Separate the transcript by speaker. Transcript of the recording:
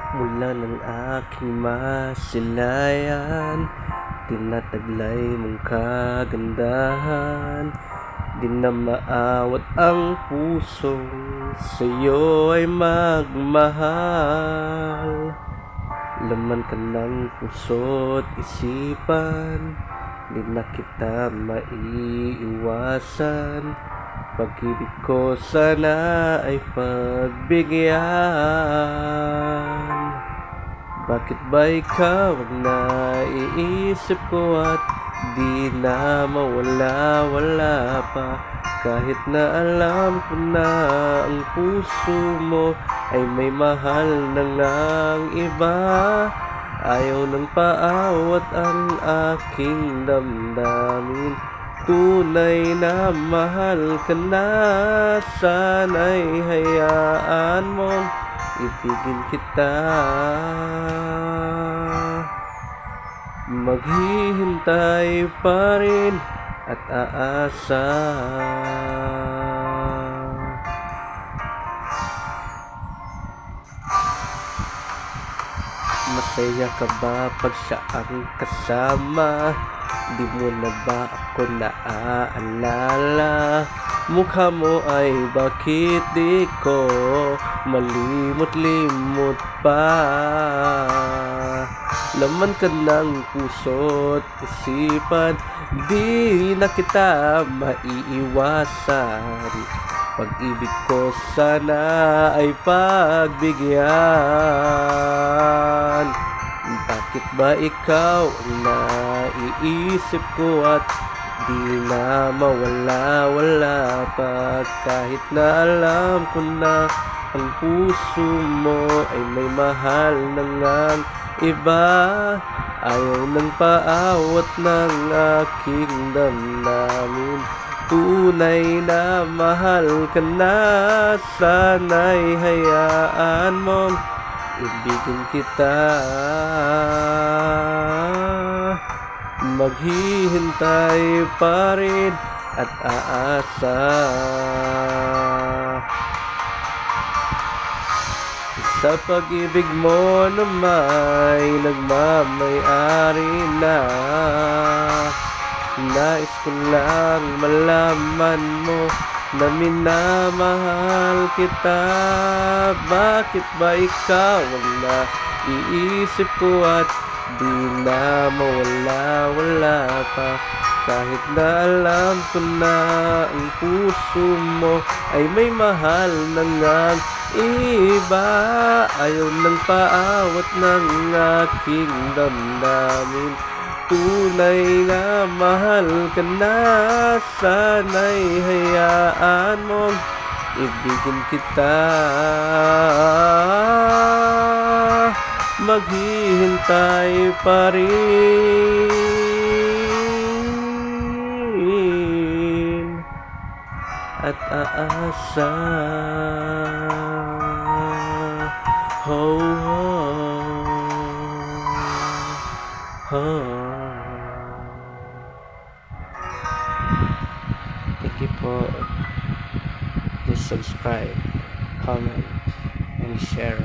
Speaker 1: Mula ng aking masilayan, tinataglay mong kagandahan. Di na maawat ang pusong sa'yo ay magmahal. Laman ka ng puso't isipan, di na kita maiiwasan. Pag-ibig ko sana ay pagbigyan. Bakit ba ikaw ang naiisip ko at di na mawala-wala pa? Kahit na alam ko na ang puso mo ay may mahal na ngang iba. Ayaw ng paawat ang aking damdamin. Tunay na mahal ka na, sana'y hayaan mong ibigin kita. Maghihintay pa rin at aasa. Masaya ka ba pag siya ang kasama? Di mo na ba ako naaalala? Mukha mo ay bakit di ko malimot-limot pa? Laman ka ng puso't isipan, di na kita maiiwasan. Pag-ibig ko sana ay pagbigyan. Bakit ba ikaw ang naiisip ko at di na mawala-wala pa? Kahit na alam ko na ang puso mo ay may mahal na ngang iba. Ayaw ng paawat ng aking damdamin. Tunay na mahal ka na, sana'y hayaan mong ibigin kita. Maghihintay pa rin at aasa. Sa pag-ibig mo na may nagmamay-ari na. Nais ko lang malaman mo na minamahal kita. Bakit ba ikaw ang naiisip ko at di na mawala-wala pa? Kahit na alam ko na ang puso mo ay may mahal na ngang iba. Ayaw ng paawat ng aking damdamin. Tunay na mahal ka na, sana'y hayaan mong ibigin kita. Maghihintay pa rin at aasa. Ho, ho, ho. Thank you po. Please subscribe, comment, and share.